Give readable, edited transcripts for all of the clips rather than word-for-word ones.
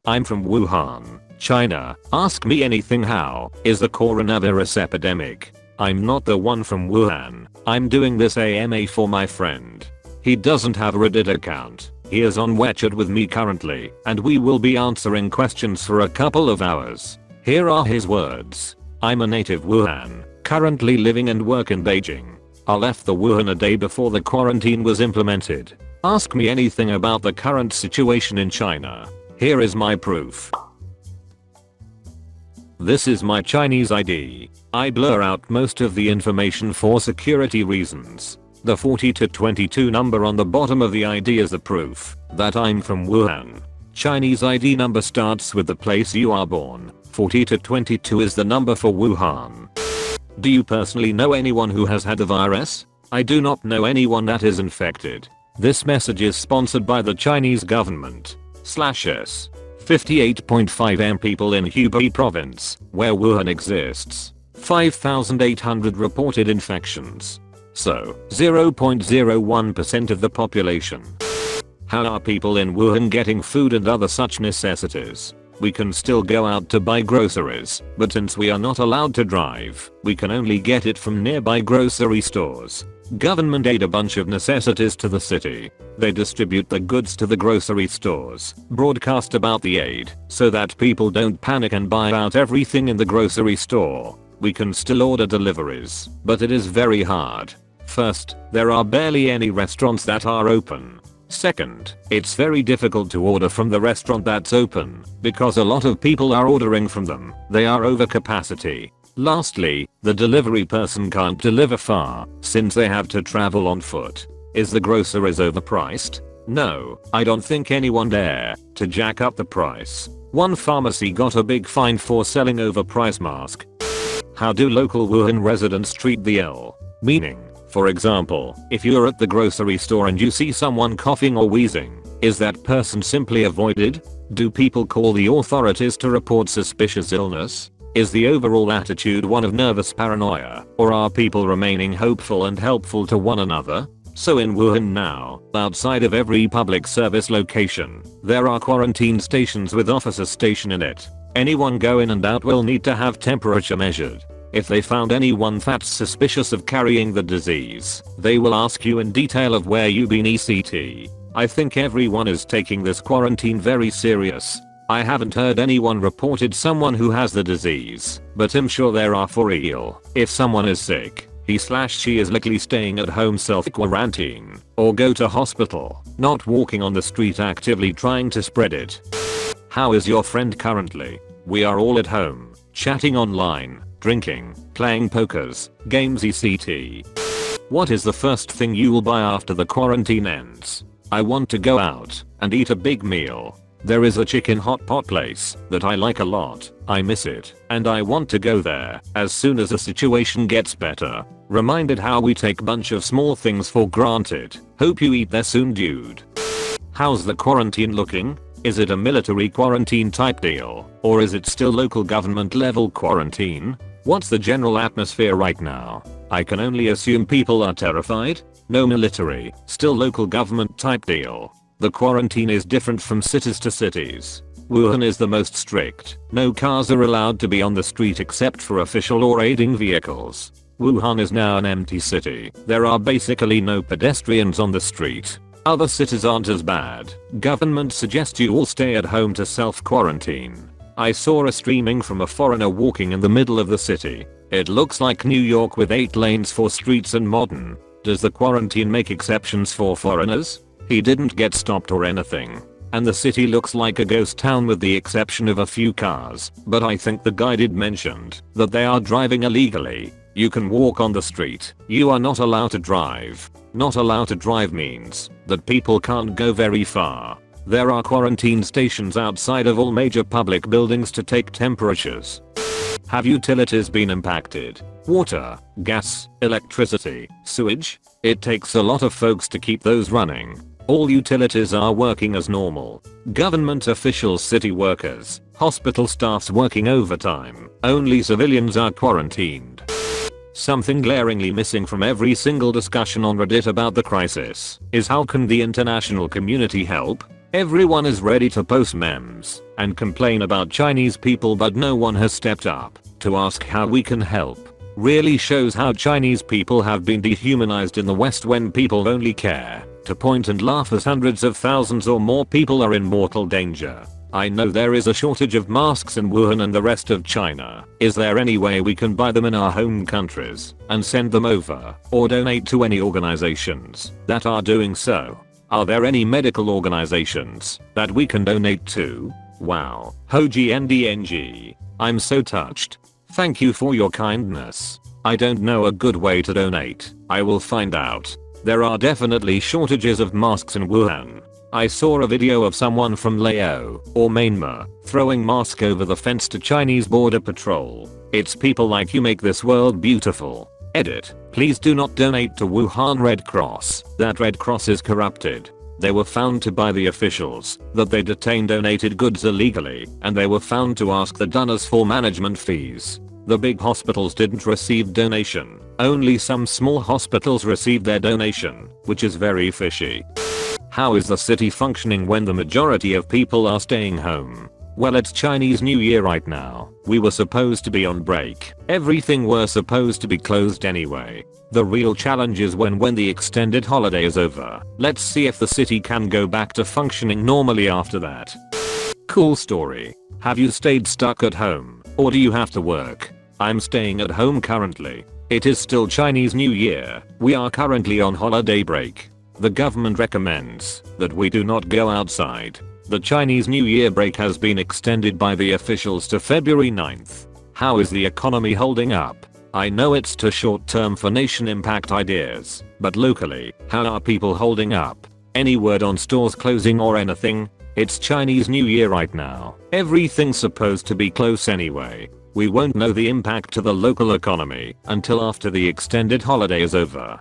I'm from Wuhan, China. Ask me anything. How is the coronavirus epidemic? I'm not the one from Wuhan. I'm doing this IAmA for my friend. He doesn't have a Reddit account. He is on WeChat with me currently, and we will be answering questions for a couple of hours. Here are his words. I'm a native Wuhan, currently living and work in Beijing. I left the Wuhan a day before the quarantine was implemented. Ask me anything about the current situation in China. Here is my proof. This is my Chinese ID. I blur out most of the information for security reasons. The 40 to 22 number on the bottom of the ID is the proof that I'm from Wuhan. Chinese ID number starts with the place you are born. 40 to 22 is the number for Wuhan. Do you personally know anyone who has had the virus? I do not know anyone that is infected. This message is sponsored by the Chinese government. /s. 58.5 M people in Hubei province, where Wuhan exists. 5,800 reported infections. So, 0.01% of the population. How are people in Wuhan getting food and other such necessities? We can still go out to buy groceries, but since we are not allowed to drive, we can only get it from nearby grocery stores. Government aid a bunch of necessities to the city. They distribute the goods to the grocery stores, broadcast about the aid, so that people don't panic and buy out everything in the grocery store. We can still order deliveries, but it is very hard. First, there are barely any restaurants that are open. Second, it's very difficult to order from the restaurant that's open, because a lot of people are ordering from them. They are over capacity. Lastly, the delivery person can't deliver far, since they have to travel on foot. Is the groceries overpriced? No, I don't think anyone dare to jack up the price. One pharmacy got a big fine for selling overpriced mask. How do local Wuhan residents treat the ill? Meaning, for example, if you're at the grocery store and you see someone coughing or wheezing, is that person simply avoided? Do people call the authorities to report suspicious illness? Is the overall attitude one of nervous paranoia, or are people remaining hopeful and helpful to one another? So in Wuhan now, outside of every public service location, there are quarantine stations with officers stationed in it. Anyone go in and out will need to have temperature measured. If they found anyone that's suspicious of carrying the disease, they will ask you in detail of where you been etc. I think everyone is taking this quarantine very serious. I haven't heard anyone reported someone who has the disease, but I'm sure there are for real. If someone is sick, he/she is likely staying at home self-quarantine, or go to hospital, not walking on the street actively trying to spread it. How is your friend currently? We are all at home, chatting online, drinking, playing pokers, games etc. What is the first thing you will buy after the quarantine ends? I want to go out and eat a big meal. There is a chicken hot pot place that I like a lot. I miss it, and I want to go there as soon as the situation gets better. Reminded how we take bunch of small things for granted. Hope you eat there soon, dude. How's the quarantine looking? Is it a military quarantine type deal, or is it still local government level quarantine? What's the general atmosphere right now? I can only assume people are terrified. No military, still local government type deal. The quarantine is different from cities to cities. Wuhan is the most strict. No cars are allowed to be on the street except for official or aiding vehicles. Wuhan is now an empty city. There are basically no pedestrians on the street. Other cities aren't as bad. Government suggests you all stay at home to self-quarantine. I saw a streaming from a foreigner walking in the middle of the city. It looks like New York with 8 lanes for streets and modern. Does the quarantine make exceptions for foreigners? He didn't get stopped or anything. And the city looks like a ghost town with the exception of a few cars. But I think the guy did mentioned that they are driving illegally. You can walk on the street. You are not allowed to drive. Not allowed to drive means that people can't go very far. There are quarantine stations outside of all major public buildings to take temperatures. Have utilities been impacted? Water, gas, electricity, sewage? It takes a lot of folks to keep those running. All utilities are working as normal. Government officials, city workers, hospital staffs working overtime. Only civilians are quarantined. Something glaringly missing from every single discussion on Reddit about the crisis is how can the international community help? Everyone is ready to post memes and complain about Chinese people, but no one has stepped up to ask how we can help. Really shows how Chinese people have been dehumanized in the West when people only care to point and laugh as hundreds of thousands or more people are in mortal danger. I know there is a shortage of masks in Wuhan and the rest of China. Is there any way we can buy them in our home countries and send them over or donate to any organizations that are doing so? Are there any medical organizations that we can donate to? Wow. Hoji NDNG. I'm so touched. Thank you for your kindness. I don't know a good way to donate. I will find out. There are definitely shortages of masks in Wuhan. I saw a video of someone from Laos or Myanmar throwing mask over the fence to Chinese border patrol. It's people like you make this world beautiful. Edit. Please do not donate to Wuhan Red Cross. That Red Cross is corrupted. They were found to by the officials that they detained donated goods illegally, and they were found to ask the donors for management fees. The big hospitals didn't receive donation. Only some small hospitals received their donation, which is very fishy. How is the city functioning when the majority of people are staying home? Well, it's Chinese New Year right now. We were supposed to be on break. Everything were supposed to be closed anyway. The real challenge is when the extended holiday is over. Let's see if the city can go back to functioning normally after that. Cool story. Have you stayed stuck at home, or do you have to work? I'm staying at home currently. It is still Chinese New Year. We are currently on holiday break. The government recommends that we do not go outside. The Chinese New Year break has been extended by the officials to February 9th. How is the economy holding up? I know it's too short term for nation impact ideas, but locally, how are people holding up? Any word on stores closing or anything? It's Chinese New Year right now. Everything's supposed to be close anyway. We won't know the impact to the local economy until after the extended holiday is over.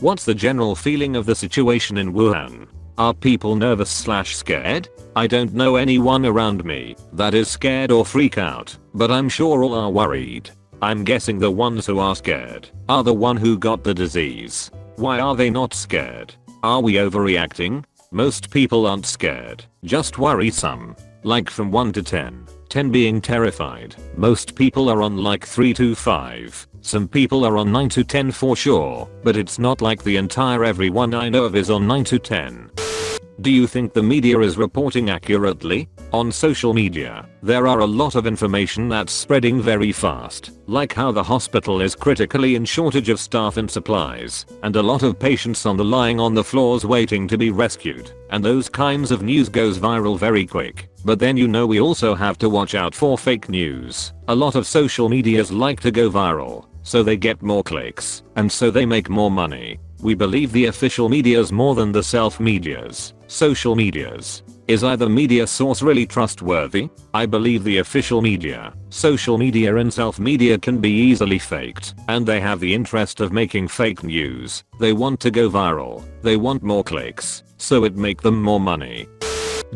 What's the general feeling of the situation in Wuhan? Are people nervous/scared? I don't know anyone around me that is scared or freak out, but I'm sure all are worried. I'm guessing the ones who are scared are the one who got the disease. Why are they not scared? Are we overreacting? Most people aren't scared, just worrisome. Like from 1 to 10. 10 being terrified. Most people are on like 3 to 5. Some people are on 9 to 10 for sure, but it's not like the entire everyone I know of is on 9 to 10. Do you think the media is reporting accurately? On social media, there are a lot of information that's spreading very fast, like how the hospital is critically in shortage of staff and supplies, and a lot of patients on the lying on the floors waiting to be rescued, and those kinds of news goes viral very quick. But then we also have to watch out for fake news. A lot of social medias like to go viral, so they get more clicks, and so they make more money. We believe the official medias more than the self-medias. Social medias. Is either media source really trustworthy? I believe the official media, social media and self-media can be easily faked, and they have the interest of making fake news. They want to go viral. They want more clicks, so it make them more money.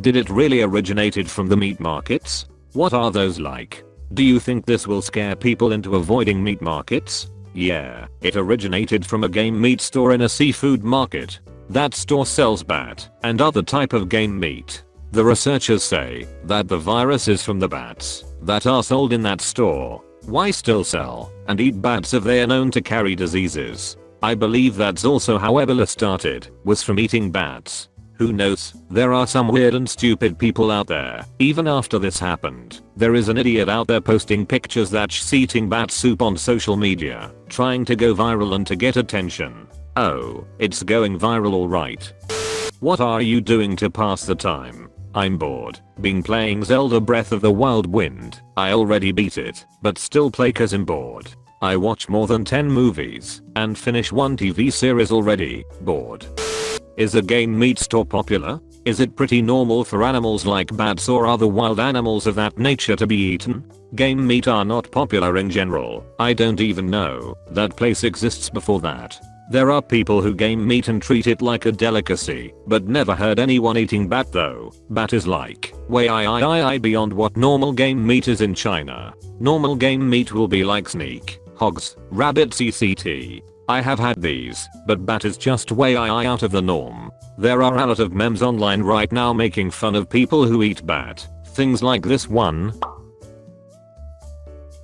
Did it really originated from the meat markets? What are those like? Do you think this will scare people into avoiding meat markets? Yeah, it originated from a game meat store in a seafood market. That store sells bat and other type of game meat. The researchers say that the virus is from the bats that are sold in that store. Why still sell and eat bats if they are known to carry diseases? I believe that's also how Ebola started, was from eating bats. Who knows? There are some weird and stupid people out there. Even after this happened, there is an idiot out there posting pictures that's eating bat soup on social media, trying to go viral and to get attention. Oh, it's going viral alright. What are you doing to pass the time? I'm bored. Been playing Zelda Breath of the Wild Wind. I already beat it, but still play cause I'm bored. I watch more than 10 movies and finish 1 TV series already. Bored. Is a game meat store popular? Is it pretty normal for animals like bats or other wild animals of that nature to be eaten? Game meat are not popular in general. I don't even know that place exists before that. There are people who game meat and treat it like a delicacy, but never heard anyone eating bat though. Bat is like way beyond what normal game meat is in China. Normal game meat will be like sneak, hogs, rabbits etc. I have had these, but bat is just way out of the norm. There are a lot of memes online right now making fun of people who eat bat. Things like this one.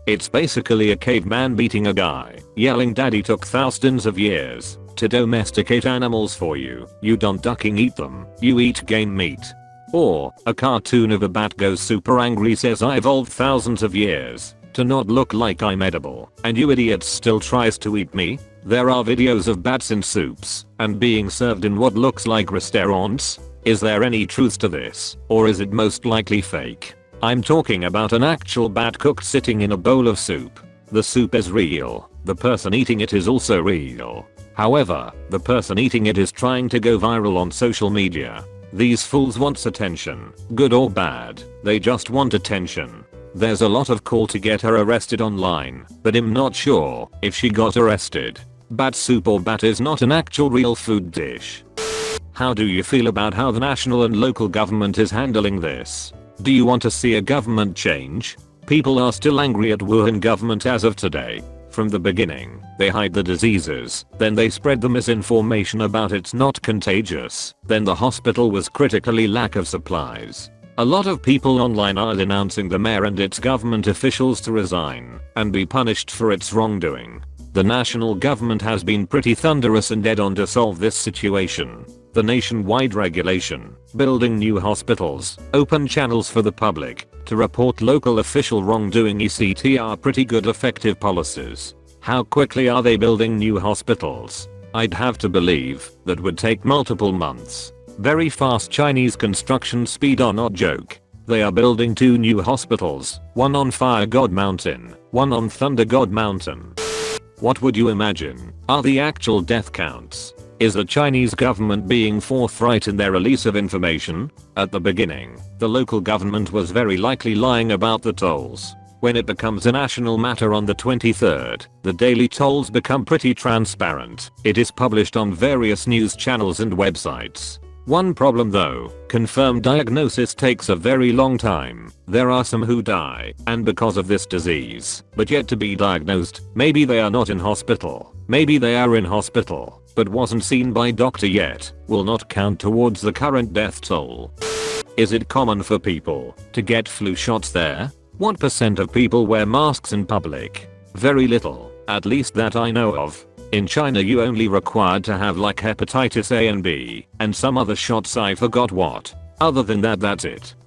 It's basically a caveman beating a guy, yelling daddy took thousands of years to domesticate animals for you. You don't ducking eat them, you eat game meat. Or, a cartoon of a bat goes super angry says I evolved thousands of years to not look like I'm edible, and you idiots still tries to eat me? There are videos of bats in soups and being served in what looks like restaurants. Is there any truth to this, or is it most likely fake? I'm talking about an actual bat cooked sitting in a bowl of soup. The soup is real, the person eating it is also real. However, the person eating it is trying to go viral on social media. These fools want attention, good or bad, they just want attention. There's a lot of call to get her arrested online, but I'm not sure if she got arrested. Bat soup or bat is not an actual real food dish. How do you feel about how the national and local government is handling this? Do you want to see a government change? People are still angry at Wuhan government as of today. From the beginning, they hide the diseases, then they spread the misinformation about it's not contagious, then the hospital was critically lack of supplies. A lot of people online are denouncing the mayor and its government officials to resign and be punished for its wrongdoing. The national government has been pretty thunderous and dead on to solve this situation. The nationwide regulation, building new hospitals, open channels for the public to report local official wrongdoing etc. are pretty good effective policies. How quickly are they building new hospitals? I'd have to believe that would take multiple months. Very fast. Chinese construction speed are not joke. They are building 2 new hospitals, one on Fire God Mountain, one on Thunder God Mountain. What would you imagine are the actual death counts? Is the Chinese government being forthright in their release of information? At the beginning, the local government was very likely lying about the tolls. When it becomes a national matter on the 23rd, the daily tolls become pretty transparent. It is published on various news channels and websites. One problem though, confirmed diagnosis takes a very long time. There are some who die, and because of this disease, but yet to be diagnosed. Maybe they are not in hospital, maybe they are in hospital, but wasn't seen by doctor yet, will not count towards the current death toll. Is it common for people to get flu shots there? What percent of people wear masks in public? Very little, at least that I know of. In China you only required to have like hepatitis A and B, and some other shots I forgot what. Other than that that's it.